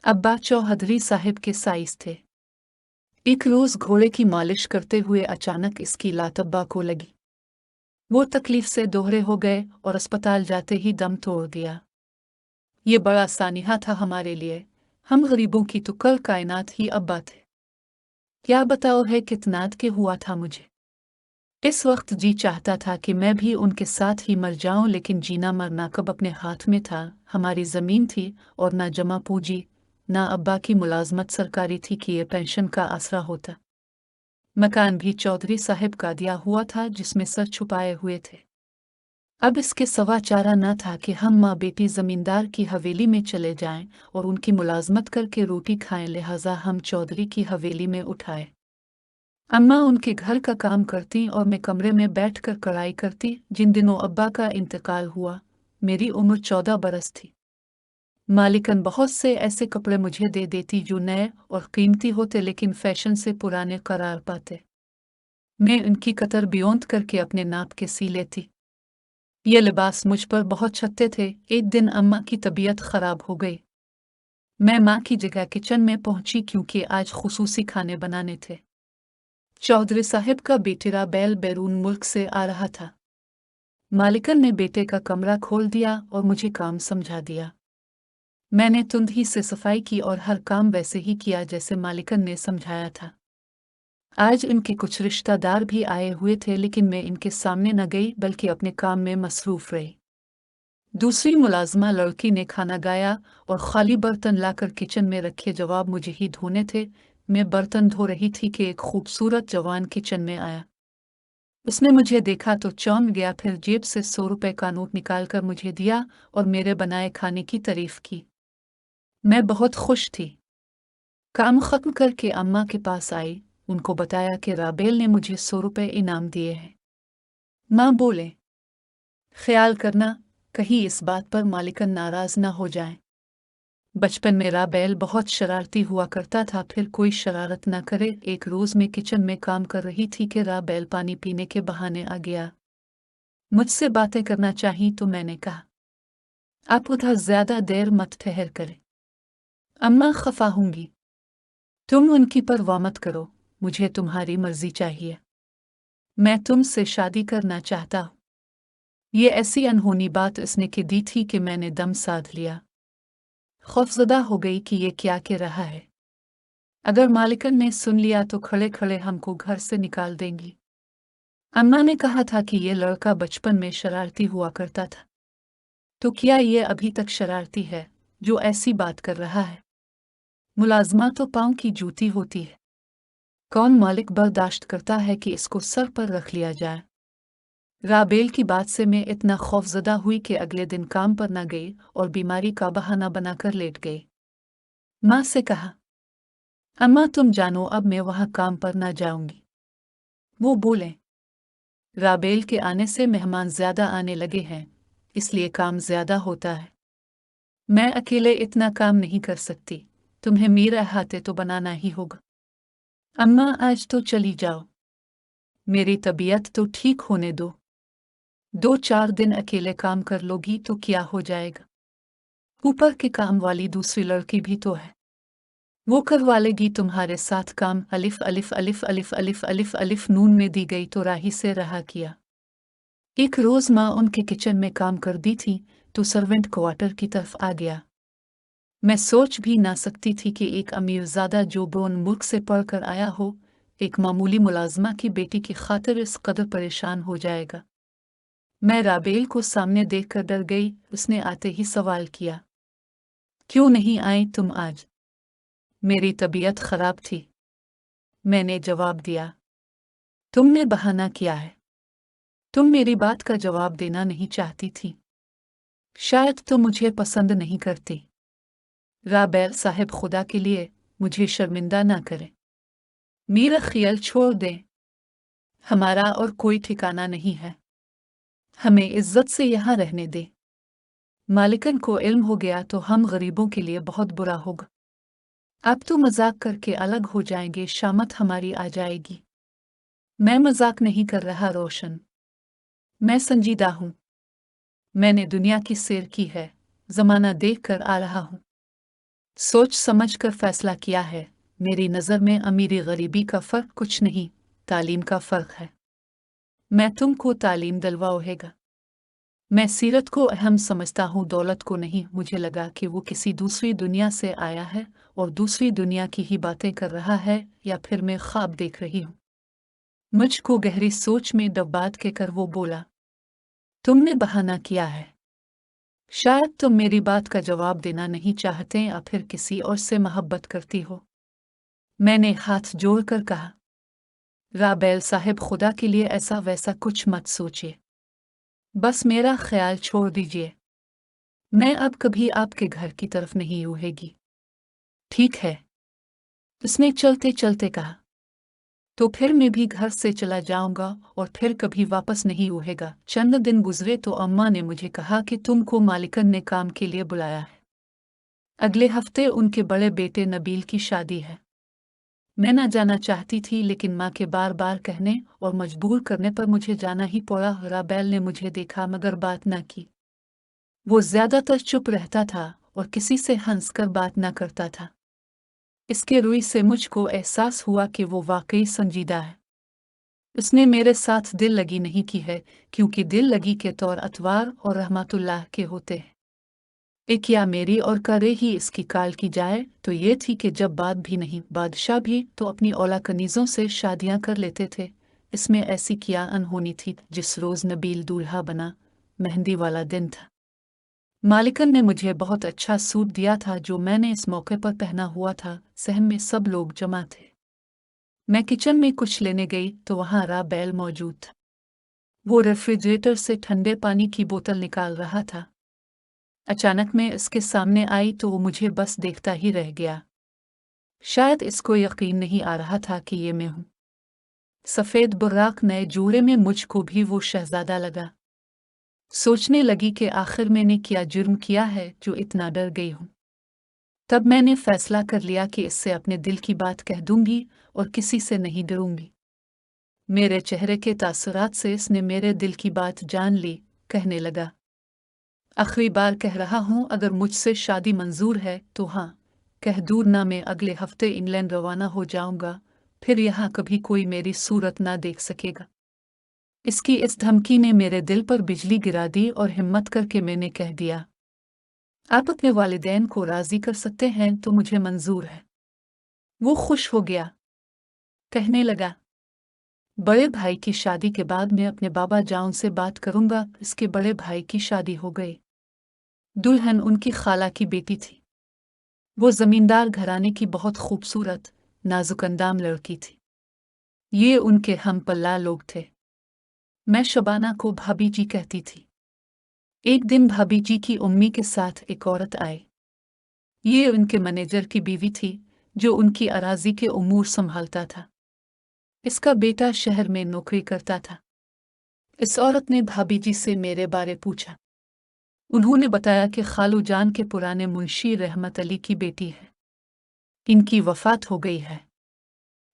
अब्बा चौधरी साहब के साइज थे। एक रोज घोड़े की मालिश करते हुए अचानक इसकी लात अब्बा को लगी। वो तकलीफ से दोहरे हो गए और अस्पताल जाते ही दम तोड़ दिया। ये बड़ा सानिहा था हमारे लिए। हम गरीबों की तो कल कायनात ही अब्बा थे। क्या बताओ है कितना के हुआ था मुझे। इस वक्त जी चाहता था कि मैं भी उनके साथ ही मर जाऊं, लेकिन जीना मरना कब अपने हाथ में था। हमारी जमीन थी और ना जमा पूंजी, ना अब्बा की मुलाजमत सरकारी थी कि ये पेंशन का आसरा होता। मकान भी चौधरी साहब का दिया हुआ था जिसमें सर छुपाए हुए थे। अब इसके सवा चारा न था कि हम माँ बेटी जमींदार की हवेली में चले जाएं और उनकी मुलाजमत करके रोटी खाएं, लिहाजा हम चौधरी की हवेली में उठाए। अम्मा उनके घर का काम करती और मैं कमरे में बैठकर कढ़ाई करती। जिन दिनों अब्बा का इंतकाल हुआ मेरी उम्र 14 बरस थी। मालिकन बहुत से ऐसे कपड़े मुझे दे देती जो नए और कीमती होते लेकिन फैशन से पुराने करार पाते। मैं उनकी कतर बियोंत करके अपने नाप के सी लेती। ये लिबास मुझ पर बहुत छत्ते थे। एक दिन अम्मा की तबीयत खराब हो गई। मैं माँ की जगह किचन में पहुंची क्योंकि आज खुसूसी खाने बनाने थे। चौधरी साहब का बेटेरा बैल बैरून मुल्क से आ रहा था। मालिकन ने बेटे का कमरा खोल दिया और मुझे काम समझा दिया। मैंने तुंद ही से सफाई की और हर काम वैसे ही किया जैसे मालिकन ने समझाया था। आज इनके कुछ रिश्तेदार भी आए हुए थे लेकिन मैं इनके सामने न गई बल्कि अपने काम में मसरूफ रही। दूसरी मुलाजमा लड़की ने खाना गाया और खाली बर्तन लाकर किचन में रखे। जवाब मुझे ही धोने थे। मैं बर्तन धो रही थी कि एक खूबसूरत जवान किचन में आया। उसने मुझे देखा तो चौंक गया, फिर जेब से 100 रुपए का नोट निकालकर मुझे दिया और मेरे बनाए खाने की तारीफ की। मैं बहुत खुश थी। काम खत्म करके अम्मा के पास आई। उनको बताया कि राबेल ने मुझे 100 रुपए इनाम दिए हैं। माँ बोले, ख्याल करना कहीं इस बात पर मालिकन नाराज ना हो जाए। बचपन में राबेल बहुत शरारती हुआ करता था, फिर कोई शरारत न करे। एक रोज मैं किचन में काम कर रही थी कि राबेल पानी पीने के बहाने आ गया। मुझसे बातें करना चाहिए तो मैंने कहा, आप उधर ज्यादा देर मत ठहर करें, अम्मा खफा होंगी। तुम उनकी परवाह मत करो, मुझे तुम्हारी मर्जी चाहिए। मैं तुमसे शादी करना चाहता हूँ। ये ऐसी अनहोनी बात इसने की दी थी कि मैंने दम साध लिया। खौफजदा हो गई कि ये क्या कह रहा है। अगर मालिकन ने सुन लिया तो खड़े खड़े हमको घर से निकाल देंगी। अम्मा ने कहा था कि ये लड़का बचपन में शरारती हुआ करता था। तो क्या ये अभी तक शरारती है जो ऐसी बात कर रहा है? मुलाजमा तो पाँव की जूती होती है। कौन मालिक बर्दाश्त करता है कि इसको सर पर रख लिया जाए। राबेल की बात से मैं इतना खौफजदा हुई कि अगले दिन काम पर न गई और बीमारी का बहाना बनाकर लेट गई। माँ से कहा, अम्मा तुम जानो अब मैं वहाँ काम पर न जाऊंगी। वो बोले, राबेल के आने से मेहमान ज्यादा आने लगे हैं, इसलिए काम ज्यादा होता है। मैं अकेले इतना काम नहीं कर सकती, तुम्हें मेरा हाथे तो बनाना ही होगा। अम्मा आज तो चली जाओ, मेरी तबीयत तो ठीक होने दो। 2-4 दिन अकेले काम कर लोगी तो क्या हो जाएगा। ऊपर के काम वाली दूसरी लड़की भी तो है, वो करवा लेगी तुम्हारे साथ काम। अलिफ अलिफ अलिफ अलिफ अलिफ अलिफ अलिफ नून में दी गई तो राही से रहा किया। एक रोज माँ उनके किचन में काम कर दी थी तो सर्वेंट क्वार्टर की तरफ आ गया। मैं सोच भी ना सकती थी कि एक अमीरजादा जो बोन मुल्क से पढ़कर आया हो, एक मामूली मुलाजमा की बेटी की खातिर इस कदर परेशान हो जाएगा। मैं राबेल को सामने देखकर डर गई। उसने आते ही सवाल किया, क्यों नहीं आई तुम आज? मेरी तबीयत खराब थी, मैंने जवाब दिया। तुमने बहाना किया है, तुम मेरी बात का जवाब देना नहीं चाहती थी। शायद तुम मुझे पसंद नहीं करती। राबेल साहब खुदा के लिए मुझे शर्मिंदा ना करें, मेरा ख्याल छोड़ दें। हमारा और कोई ठिकाना नहीं है, हमें इज्जत से यहाँ रहने दे। मालिकन को इल्म हो गया तो हम गरीबों के लिए बहुत बुरा होगा। अब तो मजाक करके अलग हो जाएंगे, शामत हमारी आ जाएगी। मैं मजाक नहीं कर रहा रोशन, मैं संजीदा हूँ। मैंने दुनिया की सैर की है, जमाना देख कर आ रहा हूँ। सोच समझ कर फैसला किया है। मेरी नज़र में अमीरी गरीबी का फ़र्क कुछ नहीं, तालीम का फ़र्क है। मैं तुमको तालीम दिलवाऊँगा। मैं सीरत को अहम समझता हूँ, दौलत को नहीं। मुझे लगा कि वो किसी दूसरी दुनिया से आया है और दूसरी दुनिया की ही बातें कर रहा है, या फिर मैं ख्वाब देख रही हूँ। मुझको गहरी सोच में दबाद के कर वो बोला, तुमने बहाना किया है। शायद तुम मेरी बात का जवाब देना नहीं चाहते या फिर किसी और से मोहब्बत करती हो। मैंने हाथ जोड़कर कहा, राबेल साहब, खुदा के लिए ऐसा वैसा कुछ मत सोचिए। बस मेरा ख्याल छोड़ दीजिए। मैं अब कभी आपके घर की तरफ नहीं उड़ेगी। ठीक है, उसने चलते चलते कहा। तो फिर मैं भी घर से चला जाऊंगा और फिर कभी वापस नहीं उड़ेगा। चंद दिन गुजरे तो अम्मा ने मुझे कहा कि तुमको मालिकन ने काम के लिए बुलाया है। अगले हफ्ते उनके बड़े बेटे नबील की शादी है। मैं ना जाना चाहती थी, लेकिन माँ के बार बार कहने और मजबूर करने पर मुझे जाना ही पड़ा। राबेल ने मुझे देखा मगर बात ना की। वो ज्यादातर चुप रहता था और किसी से हंसकर बात ना करता था। इसके रुई से मुझको एहसास हुआ कि वो वाकई संजीदा है। उसने मेरे साथ दिल लगी नहीं की है, क्योंकि दिल लगी के तौर अतवार और रहमतुल्लाह के होते हैं। एक या मेरी और करे ही इसकी काल की जाए तो ये थी कि जब बात भी नहीं, बादशाह भी तो अपनी औला कनीज़ों से शादियां कर लेते थे। इसमें ऐसी क्या अनहोनी थी। जिस रोज़ नबील दूल्हा बना, मेहंदी वाला दिन था। मालिकन ने मुझे बहुत अच्छा सूट दिया था जो मैंने इस मौके पर पहना हुआ था। सहम में सब लोग जमा थे। मैं किचन में कुछ लेने गई तो वहां राबेल मौजूद था। वो रेफ्रिजरेटर से ठंडे पानी की बोतल निकाल रहा था। अचानक मैं इसके सामने आई तो वो मुझे बस देखता ही रह गया। शायद इसको यकीन नहीं आ रहा था कि ये मैं हूँ। सफ़ेद बुर्राक नए जूड़े में मुझको भी वो शहजादा लगा। सोचने लगी कि आखिर मैंने क्या जुर्म किया है जो इतना डर गई हूँ। तब मैंने फैसला कर लिया कि इससे अपने दिल की बात कह दूंगी और किसी से नहीं डरूंगी। मेरे चेहरे के तासुरात से इसने मेरे दिल की बात जान ली। कहने लगा, आखिरी बार कह रहा हूँ, अगर मुझसे शादी मंजूर है तो हाँ कह दूर ना। मैं अगले हफ्ते इंग्लैंड रवाना हो जाऊंगा, फिर यहाँ कभी कोई मेरी सूरत ना देख सकेगा। इसकी इस धमकी ने मेरे दिल पर बिजली गिरा दी और हिम्मत करके मैंने कह दिया, आप अपने वालिदैन को राजी कर सकते हैं तो मुझे मंजूर है। वो खुश हो गया। कहने लगा, बड़े भाई की शादी के बाद मैं अपने बाबा जान से बात करूंगा। इसके बड़े भाई की शादी हो गई। दुल्हन उनकी खाला की बेटी थी। वो जमींदार घराने की बहुत खूबसूरत नाजुक अंदाम लड़की थी। ये उनके हम पल्ला लोग थे। मैं शबाना को भाभी जी कहती थी। एक दिन भाभी जी की उम्मी के साथ एक औरत आई। ये उनके मैनेजर की बीवी थी जो उनकी अराजी के उमूर संभालता था। इसका बेटा शहर में नौकरी करता था। इस औरत ने भाभी जी से मेरे बारे पूछा। उन्होंने बताया कि खालू जान के पुराने मुंशी रहमत अली की बेटी है। इनकी वफात हो गई है।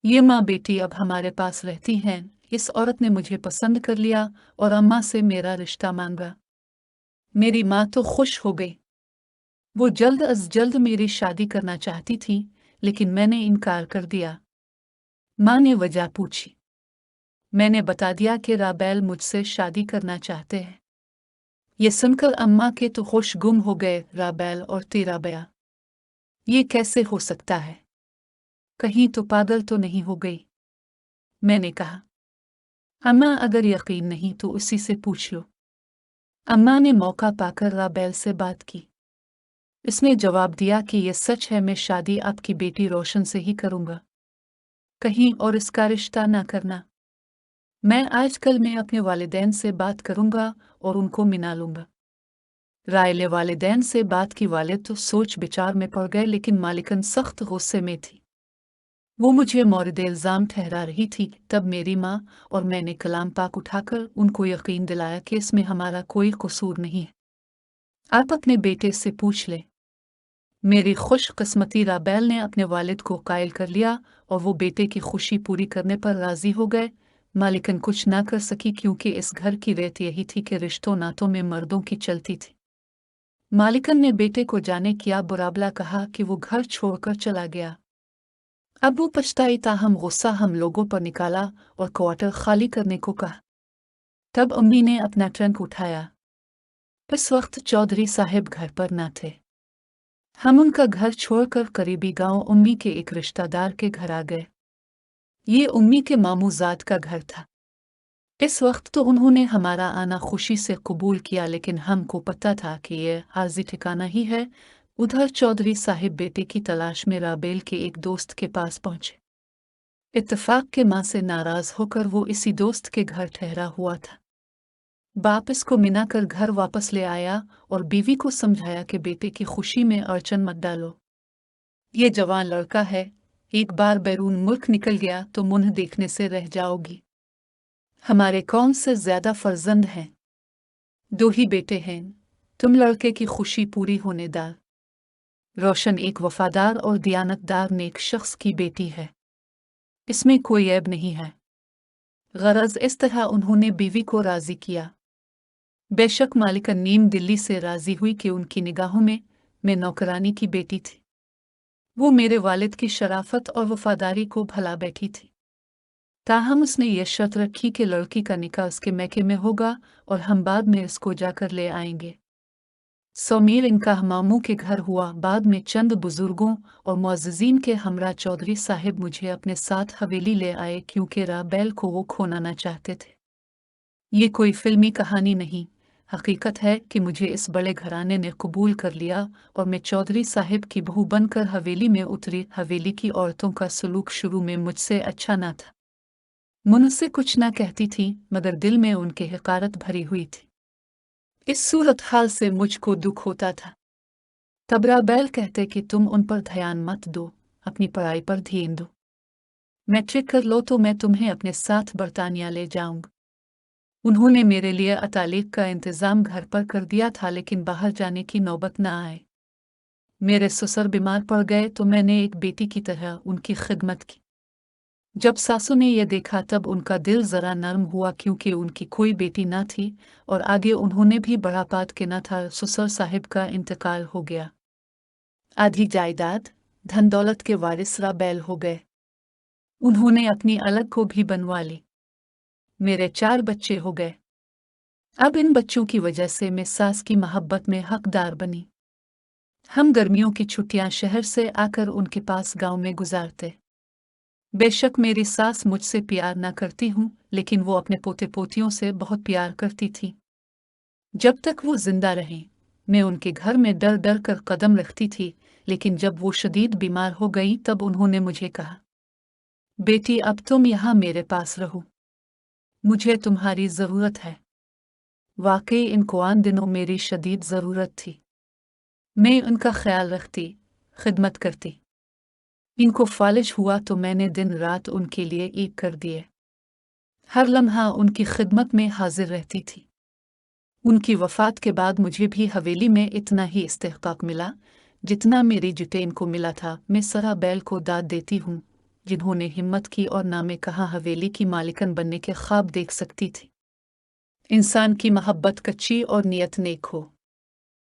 ये माँ बेटी अब हमारे पास रहती हैं। इस औरत ने मुझे पसंद कर लिया और अम्मा से मेरा रिश्ता मांगा। मेरी माँ तो खुश हो गई। वो जल्द अज जल्द मेरी शादी करना चाहती थी, लेकिन मैंने इनकार कर दिया। माँ ने वजह पूछी। मैंने बता दिया कि राबेल मुझसे शादी करना चाहते हैं। ये सुनकर अम्मा के तो होश गुम हो गए। राबेल और तेरा बया, ये कैसे हो सकता है? कहीं तो पागल तो नहीं हो गई? मैंने कहा, अम्मा अगर यकीन नहीं तो उसी से पूछ लो। अम्मा ने मौका पाकर राबेल से बात की। इसने जवाब दिया कि यह सच है, मैं शादी आपकी बेटी रोशन से ही करूंगा, कहीं और इसका रिश्ता ना करना। मैं आजकल में अपने वालिदैन से बात करूंगा और उनको मिला लूंगा। रायले वालिदैन से बात की। वालिद तो सोच विचार में पड़ गए, लेकिन मालिकन सख्त गुस्से में थी। वो मुझे मौरिद इल्ज़ाम ठहरा रही थी। तब मेरी माँ और मैंने कलाम पाक उठाकर उनको यकीन दिलाया कि इसमें हमारा कोई कसूर नहीं है। आप अपने बेटे से पूछ लें। मेरी खुशकिस्मती राबेल ने अपने वालिद को कायल कर लिया और वो बेटे की खुशी पूरी करने पर राजी हो गए। मालिकन कुछ ना कर सकी, क्योंकि इस घर की रेत यही थी कि रिश्तों नातों में मर्दों की चलती थी। मालिकन ने बेटे को जाने क्या बुराबला कहा कि वो घर छोड़कर चला गया। अब वो पछताई, ताहम गुस्सा हम लोगों पर निकाला और क्वार्टर खाली करने को कहा। तब अम्मी ने अपना ट्रंक उठाया। इस वक्त चौधरी साहब घर पर न थे। हम उनका घर छोड़कर करीबी गांव उम्मी के एक रिश्तेदार के घर आ गए। ये उम्मी के मामूजाद का घर था। इस वक्त तो उन्होंने हमारा आना खुशी से कबूल किया, लेकिन हमको पता था कि ये आर्जी ठिकाना ही है। उधर चौधरी साहिब बेटे की तलाश में राबेल के एक दोस्त के पास पहुंचे। इत्तेफाक के मां से नाराज होकर वो इसी दोस्त के घर ठहरा हुआ था। बाप इसको मिनाकर घर वापस ले आया और बीवी को समझाया कि बेटे की खुशी में अड़चन मत डालो। ये जवान लड़का है, एक बार बैरून मुल्क निकल गया तो मुंह देखने से रह जाओगी। हमारे कौन से ज्यादा फर्जंद हैं, 2 ही बेटे हैं। तुम लड़के की खुशी पूरी होने दार। रोशन एक वफादार और दियानतदार नेक शख्स की बेटी है, इसमें कोई ऐब नहीं है। गरज इस तरह उन्होंने बीवी को राजी किया। बेशक मालिका नीम दिल्ली से राजी हुई कि उनकी निगाहों में मैं नौकरानी की बेटी थी। वो मेरे वालिद की शराफत और वफादारी को भला बैठी थी। ताहम उसने ये शर्त रखी कि लड़की का निकाह उसके मैके में होगा और हम बाद में इसको जाकर ले आएंगे। समीर इनका मामू के घर हुआ। बाद में चंद बुजुर्गों और मुअज़्ज़िज़ीन के हमरा चौधरी साहिब मुझे अपने साथ हवेली ले आए, क्योंकि राबेल को वो खोना न चाहते थे। ये कोई फिल्मी कहानी नहीं, हकीकत है कि मुझे इस बड़े घराने ने कबूल कर लिया और मैं चौधरी साहिब की बहू बनकर हवेली में उतरी। हवेली की औरतों का सलूक शुरू में मुझसे अच्छा न था। मुझसे कुछ ना कहती थी, मगर दिल में उनके हकारत भरी हुई थी। इस सूरत हाल से मुझको दुख होता था। तब राबेल कहते कि तुम उन पर ध्यान मत दो, अपनी पढ़ाई पर ध्यान दो। मैट्रिक कर लो तो मैं तुम्हें अपने साथ बरतानिया ले जाऊंगा। उन्होंने मेरे लिए अतालिक का इंतज़ाम घर पर कर दिया था, लेकिन बाहर जाने की नौबत न आए। मेरे ससुर बीमार पड़ गए तो मैंने एक बेटी की तरह उनकी खिदमत की। जब सासू ने यह देखा तब उनका दिल ज़रा नरम हुआ, क्योंकि उनकी कोई बेटी न थी और आगे उन्होंने भी बड़ा पात के न था। ससुर साहिब का इंतकाल हो गया। आधी जायदाद धन दौलत के वारिस राबेल हो गए। उन्होंने अपनी अलग को भी बनवा ली। मेरे 4 बच्चे हो गए। अब इन बच्चों की वजह से मैं सास की मोहब्बत में हकदार बनी। हम गर्मियों की छुट्टियां शहर से आकर उनके पास गांव में गुजारते। बेशक मेरी सास मुझसे प्यार न करती हूँ, लेकिन वो अपने पोते पोतियों से बहुत प्यार करती थी। जब तक वो जिंदा रहीं, मैं उनके घर में डर डर कर कदम रखती थी, लेकिन जब वो शदीद बीमार हो गई तब उन्होंने मुझे कहा, बेटी अब तुम यहाँ मेरे पास रहो, मुझे तुम्हारी ज़रूरत है। वाकई इनको आन दिनों मेरी शदीद ज़रूरत थी। मैं उनका ख्याल रखती, खिदमत करती। इनको फालिज हुआ तो मैंने दिन रात उनके लिए ईद कर दिए। हर लम्हा उनकी खिदमत में हाजिर रहती थी। उनकी वफ़ात के बाद मुझे भी हवेली में इतना ही इस्तेहकाक मिला जितना मेरी जुटेन को मिला था। मैं राबेल को दाद देती हूँ, जिन्होंने हिम्मत की और नामे कहा हवेली की मालिकन बनने के ख्वाब देख सकती थी। इंसान की मोहब्बत कच्ची और नियत नेक हो।